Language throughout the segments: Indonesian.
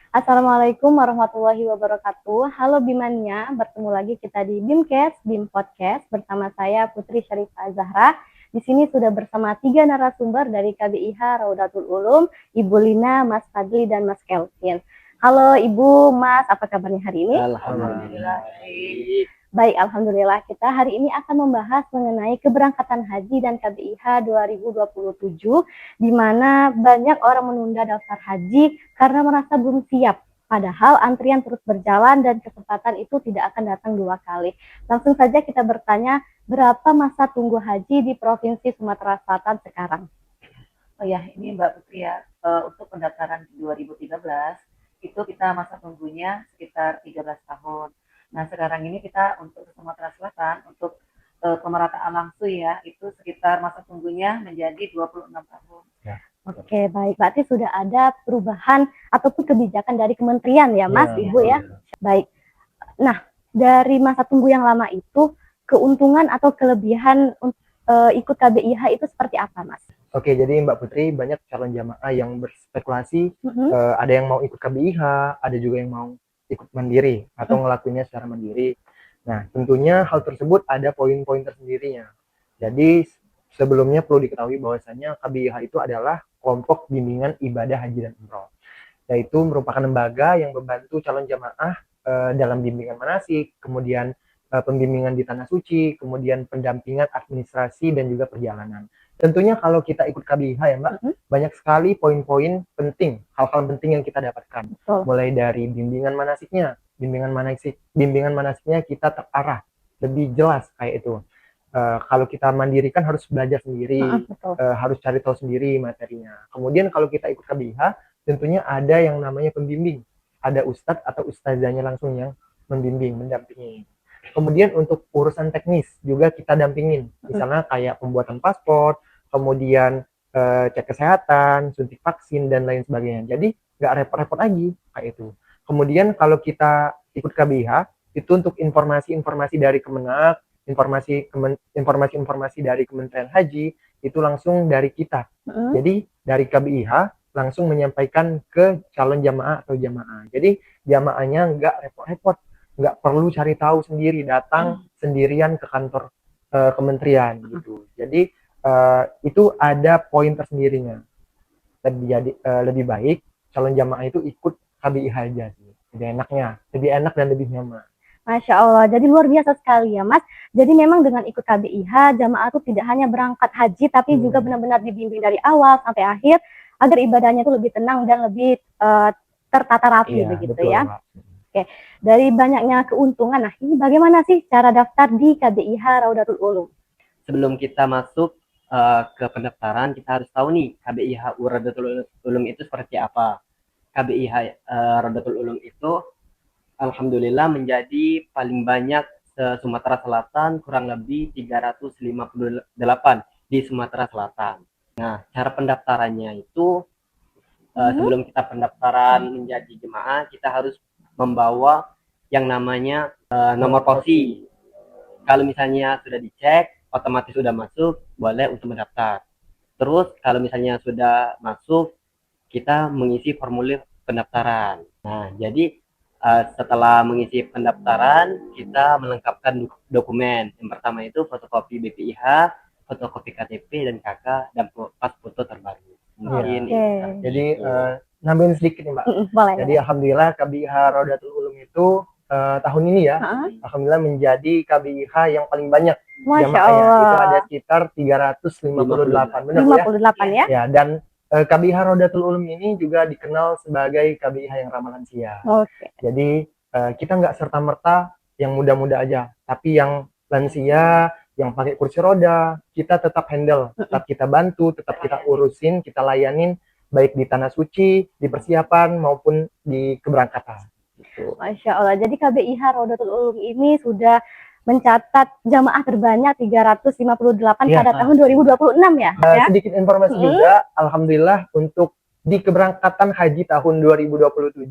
Assalamualaikum warahmatullahi wabarakatuh. Halo Bimania, bertemu lagi kita di Bimcast, Bim Podcast bersama saya Putri Syarifah Zahra. Di sini sudah bersama 3 narasumber dari KBIH Raudatul Ulum, Ibu Lina, Mas Fadli, dan Mas Kelvin. Halo Ibu, Mas, apa kabarnya hari ini? Alhamdulillah. Baik, Alhamdulillah. Kita hari ini akan membahas mengenai keberangkatan haji dan KBIH 2027, di mana banyak orang menunda daftar haji karena merasa belum siap. Padahal antrian terus berjalan dan kesempatan itu tidak akan datang 2 kali. Langsung saja kita bertanya, berapa masa tunggu haji di Provinsi Sumatera Selatan sekarang? Oh ya, ini Mbak Putri ya, untuk pendaftaran 2013 itu kita masa tunggunya sekitar 13 tahun. Nah, sekarang ini kita untuk Sumatera Selatan, untuk pemerataan langsung ya, itu sekitar masa tunggunya menjadi 26 tahun. Ya. Oke, baik. Berarti sudah ada perubahan ataupun kebijakan dari kementerian ya, Mas, Ibu ya? Baik. Nah, dari masa tunggu yang lama itu, keuntungan atau kelebihan ikut KBIH itu seperti apa, Mas? Oke, jadi Mbak Putri, banyak calon jamaah yang berspekulasi, ada yang mau ikut KBIH, ada juga yang mau ikut mandiri atau ngelakuinnya secara mandiri. Nah, tentunya hal tersebut ada poin-poin tersendirinya. Jadi sebelumnya perlu diketahui bahwasanya KBIH itu adalah kelompok bimbingan ibadah haji dan umroh, yaitu merupakan lembaga yang membantu calon jamaah dalam bimbingan manasik, kemudian pembimbingan di tanah suci, kemudian pendampingan administrasi dan juga perjalanan. Tentunya kalau kita ikut KBIH ya Mbak, banyak sekali poin-poin penting, hal-hal penting yang kita dapatkan. Mulai dari bimbingan manasiknya kita terarah, lebih jelas kayak itu. Kalau kita mandiri kan harus belajar sendiri, harus cari tahu sendiri materinya. Kemudian kalau kita ikut KBIH, tentunya ada yang namanya pembimbing. Ada ustadz atau ustazahnya langsung yang membimbing, mendampingi. Kemudian untuk urusan teknis juga kita dampingin. Misalnya kayak pembuatan paspor, kemudian cek kesehatan, suntik vaksin, dan lain sebagainya. Jadi nggak repot-repot lagi kayak itu. Kemudian kalau kita ikut KBIH, itu untuk informasi-informasi dari Kemenak, informasi-informasi dari Kementerian Haji, itu langsung dari kita. Jadi dari KBIH langsung menyampaikan ke calon jamaah atau jamaah. Jadi jamaahnya nggak repot-repot, nggak perlu cari tahu sendiri, datang sendirian ke kantor kementerian gitu. Jadi itu ada poin tersendirinya. Lebih baik calon jamaah itu ikut KBIH aja sih. Lebih enak dan lebih nyaman. Masya Allah, jadi luar biasa sekali ya Mas. Jadi memang dengan ikut KBIH, jamaah itu tidak hanya berangkat haji, tapi juga benar-benar dibimbing dari awal sampai akhir, agar ibadahnya itu lebih tenang dan lebih tertata rapi begitu betul, ya. Pak. Oke, dari banyaknya keuntungan, nah ini bagaimana sih cara daftar di KBIH Raudatul Ulum? Sebelum kita masuk ke pendaftaran, kita harus tahu nih KBIH Raudatul Ulum itu seperti apa. KBIH Raudatul Ulum itu alhamdulillah menjadi paling banyak Sumatera Selatan, kurang lebih 358 di Sumatera Selatan. Nah, cara pendaftarannya itu sebelum kita pendaftaran menjadi jemaah, kita harus membawa yang namanya nomor posi. Kalau misalnya sudah dicek, otomatis sudah masuk, boleh untuk mendaftar. Terus kalau misalnya sudah masuk, kita mengisi formulir pendaftaran. Nah, jadi setelah mengisi pendaftaran, kita melengkapkan dokumen. Yang pertama itu fotokopi BPIH, fotokopi KTP dan KK, dan pas foto terbaru. Mungkin jadi nambahin sedikit nih Mbak. Jadi alhamdulillah KBIH Raudatul Ulum itu tahun ini ya, alhamdulillah menjadi KBIH yang paling banyak jamaahnya. Itu ada sekitar 358, benar 58 ya? Ya, dan KBIH Raudatul Ulum ini juga dikenal sebagai KBIH yang ramah lansia. Jadi kita nggak serta-merta yang muda-muda aja, tapi yang lansia, yang pakai kursi roda, kita tetap handle, tetap kita bantu, tetap kita urusin, kita layanin, baik di tanah suci, di persiapan, maupun di keberangkatan. Gitu. Masya Allah, jadi KBIH Raudatul Ulum ini sudah mencatat jamaah terbanyak 358 pada tahun 2026 ya? Sedikit informasi juga, alhamdulillah untuk di keberangkatan haji tahun 2027,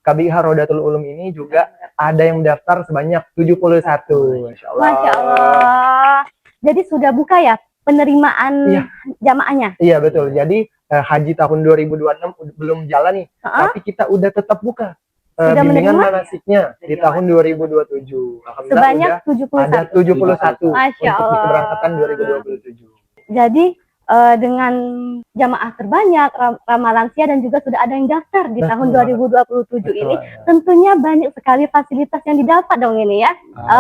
KBIH Raudatul Ulum ini juga ada yang mendaftar sebanyak 71. Masya Allah. Masya Allah. Jadi sudah buka ya penerimaan jamaahnya? Iya betul. Jadi haji tahun 2026 belum jalan nih, Heeh. tapi kita udah tetap buka Sudah bimbingan menerima? manasiknya di tahun 2027. Alhamdulillah Sebanyak udah ada 71. 71 Masya untuk Allah. keberangkatan 2027. Jadi dengan jamaah terbanyak, ramah lansia dan juga sudah ada yang daftar di Betul tahun banget. 2027 Betul ini, banget. tentunya banyak sekali fasilitas yang didapat dong ini ya.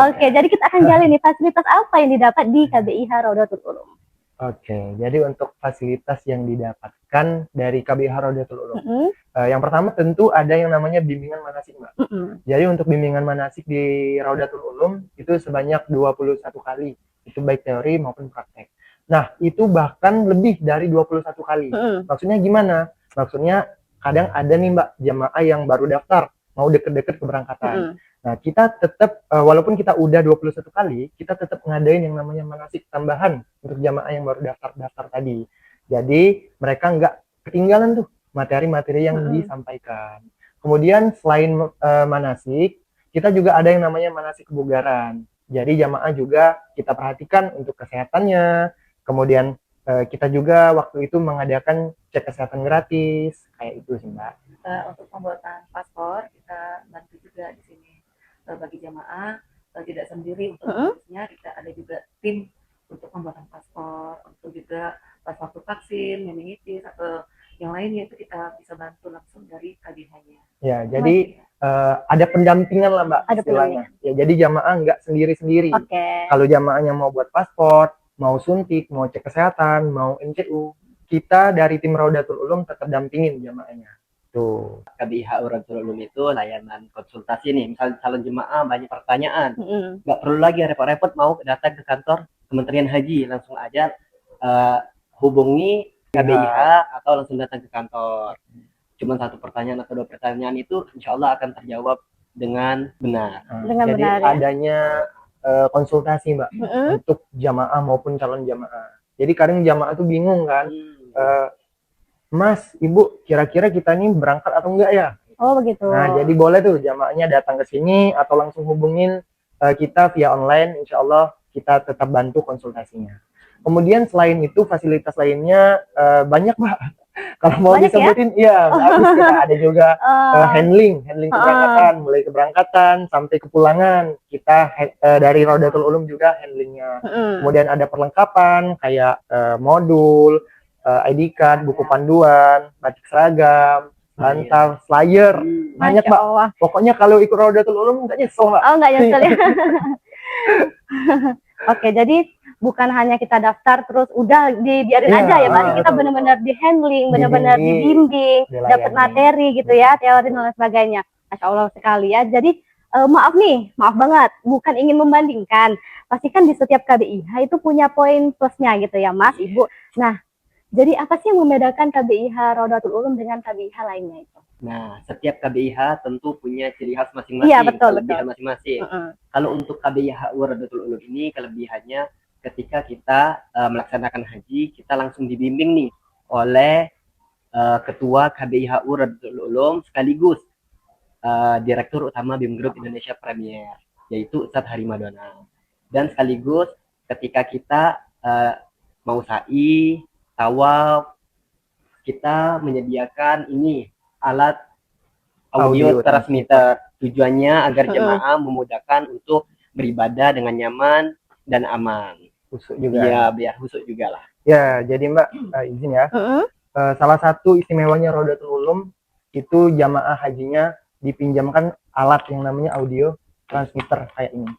Oke, jadi kita akan gali nih fasilitas apa yang didapat di KBIH Raudatul Ulum. Oke, jadi untuk fasilitas yang didapatkan dari KBIH Raudatul Ulum, Mm-mm, yang pertama tentu ada yang namanya bimbingan manasik, Mbak. mm-mm. Jadi untuk bimbingan manasik di Raudatul Ulum itu sebanyak 21 kali, itu baik teori maupun praktek. Nah, itu bahkan lebih dari 21 kali. Mm-mm. Maksudnya gimana? Maksudnya kadang ada nih Mbak jamaah yang baru daftar, mau deket-deket keberangkatan. Mm-mm. Nah, kita tetap walaupun kita udah 21 kali, kita tetap ngadain yang namanya manasik tambahan untuk jamaah yang baru daftar tadi. Jadi, mereka nggak ketinggalan tuh materi-materi yang disampaikan. Kemudian selain manasik, kita juga ada yang namanya manasik kebugaran. Jadi jamaah juga kita perhatikan untuk kesehatannya. Kemudian kita juga waktu itu mengadakan cek kesehatan gratis, kayak itu sih Mbak. Untuk pembuatan paspor kita bantu juga di sini bagi jamaah tidak sendiri untuk prosesnya, kita ada juga tim untuk pembuatan paspor, untuk juga pas waktu vaksin, meningitis atau yang lainnya itu kita bisa bantu langsung dari KBIH-nya. Ya, jadi ada pendampingan lah Mbak Ada istilahnya. Ya, jadi jamaah nggak sendiri-sendiri. Oke. Kalau jamaahnya mau buat paspor, mau suntik, mau cek kesehatan, mau MCU, kita dari tim Raudatul Ulum tetap dampingin jamaahnya. Tuh. KBIH Raudatul Ulum itu layanan konsultasi nih. Misal calon jemaah banyak pertanyaan, Mm-mm. nggak perlu lagi repot-repot mau datang ke kantor Kementerian Haji, langsung aja hubungi KBIH atau langsung datang ke kantor. Cuma satu pertanyaan atau dua pertanyaan itu insya Allah akan terjawab dengan benar. Dengan Jadi benar, ya. adanya konsultasi Mbak untuk jamaah maupun calon jamaah. Jadi kadang jamaah tuh bingung kan, Mas, Ibu, kira-kira kita nih berangkat atau enggak ya? Oh begitu. Nah, jadi boleh tuh jamaahnya datang ke sini atau langsung hubungin kita via online, insya Allah kita tetap bantu konsultasinya. Kemudian selain itu fasilitas lainnya banyak Mbak. Kalau mau Banyak disebutin, ya habis kita ada juga handling keberangkatan, mulai keberangkatan sampai kepulangan kita dari Raudatul Ulum juga handlingnya. Kemudian ada perlengkapan kayak modul, ID card, buku panduan, batik seragam, bantal, flyer, banyak Mbak. Allah. Pokoknya kalau ikut Raudatul Ulum nggak nyesel Mbak. Oh nggak nyesel ya. Oke, jadi bukan hanya kita daftar terus udah dibiarin aja ya, berarti kita benar-benar di handling, benar-benar dibimbing, dapat materi gitu ya, teori dan lain sebagainya. Masya Allah sekali ya. Jadi maaf banget, bukan ingin membandingkan. Pastikan di setiap KBIH itu punya poin plusnya gitu ya Mas, Ibu. Nah, jadi apa sih yang membedakan KBIH Raudatul Ulum dengan KBIH lainnya itu? Nah, setiap KBIH tentu punya ciri khas masing-masing, Iya, betul. masing-masing. Kalau untuk KBIH Raudatul Ulum ini kelebihannya ketika kita melaksanakan haji, kita langsung dibimbing nih oleh Ketua KBIH Raudatul Ulum sekaligus Direktur Utama BIM Group Indonesia Premier, yaitu Ustadz Hari Madona. Dan sekaligus ketika kita mau sa'i, tawaf, kita menyediakan ini alat audio transmitter. Tujuannya agar jemaah memudahkan untuk beribadah dengan nyaman dan aman. Husuk juga. Ya, biar husuk juga lah. Ya, jadi Mbak izin ya. Salah satu istimewanya Raudatul Ulum itu jamaah hajinya dipinjamkan alat yang namanya audio transmitter kayak ini.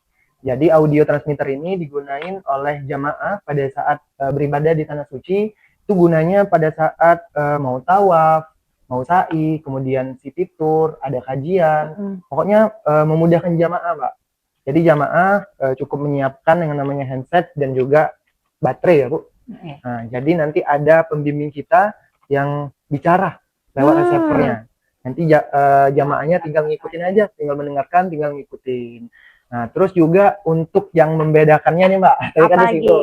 Jadi audio transmitter ini digunain oleh jamaah pada saat beribadah di tanah suci. Itu gunanya pada saat mau tawaf, mau sa'i, kemudian city tour, ada kajian. Pokoknya memudahkan jamaah, Mbak. Jadi jamaah cukup menyiapkan yang namanya handset dan juga baterai ya, Bu. Nah, jadi nanti ada pembimbing kita yang bicara lewat receivernya. Nanti jamaahnya tinggal ngikutin aja, tinggal mendengarkan, tinggal ngikutin. Nah, terus juga untuk yang membedakannya nih, Mbak. Tadi kan di situ.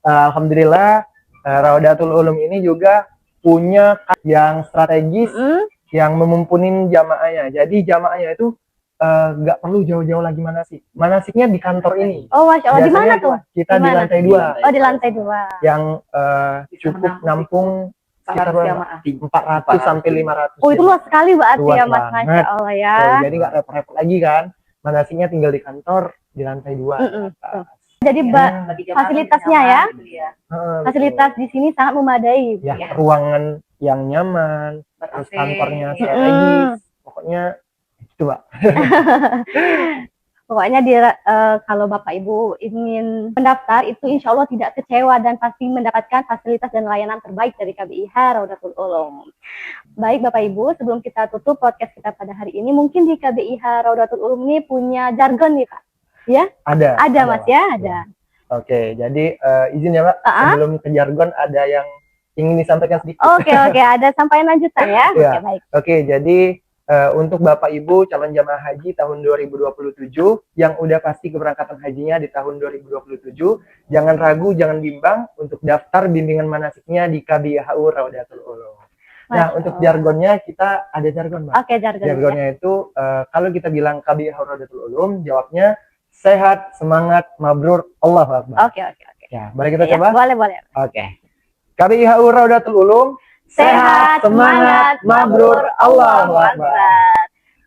Alhamdulillah Raudatul Ulum ini juga punya yang strategis yang memumpunin jamaahnya. Jadi jamaahnya itu nggak perlu jauh-jauh lagi manasik. Manasiknya di kantor ini. Oh, Masya Allah. Di mana tuh? Kita di lantai 2. Oh, di lantai 2. Yang cukup nampung sekitar 400 jamaah. 400 sampai 500. Oh, itu luas sekali berarti Luas ya Mas, banget. Masya Allah ya. Jadi nggak repot-repot lagi kan. Manasiknya tinggal di kantor di lantai 2. Jadi Ya. Bagi jamaah fasilitasnya lebih ya, nyaman gitu ya. fasilitas di sini sangat memadai. Ya, Ya. ruangan yang nyaman, terus Ber-AC. kantornya strategis. Pokoknya itu, Pak. Pokoknya kalau Bapak Ibu ingin mendaftar itu insya Allah tidak kecewa dan pasti mendapatkan fasilitas dan layanan terbaik dari KBIH Raudatul Ulum. Baik Bapak Ibu, sebelum kita tutup podcast kita pada hari ini, mungkin di KBIH Raudatul Ulum ini punya jargon nih Pak? Ya? Ada Mas Pak. ya, ada. Oke, jadi izin ya Pak, Ah. sebelum ke jargon ada yang ingin disampaikan sedikit. Oke, ada sampaian lanjutan ya. Iya. Oke, baik. Oke, jadi untuk Bapak Ibu calon jamaah haji tahun 2027 yang udah pasti keberangkatan hajinya di tahun 2027, jangan ragu, jangan bimbang untuk daftar bimbingan manasiknya di KBIHU Raudatul Ulum. Nah, Masya untuk Allah. jargonnya kita ada jargon, Mbak. Oke, jargon. Jargonnya itu kalau kita bilang KBIHU Raudatul Ulum, jawabnya sehat, semangat, mabrur, Allahu Akbar. Oke. Ya, mari kita Ya, coba. boleh. Oke. KBIHU Raudatul Ulum, Sehat, semangat, mabrur, Allahu Akbar.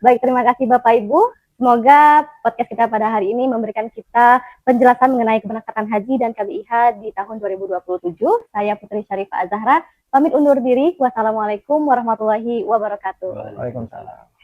Baik, terima kasih Bapak Ibu. Semoga podcast kita pada hari ini memberikan kita penjelasan mengenai keberangkatan haji dan KBIH di tahun 2027. Saya Putri Syarifah Azahra, pamit undur diri. Wassalamualaikum warahmatullahi wabarakatuh. Waalaikumsalam.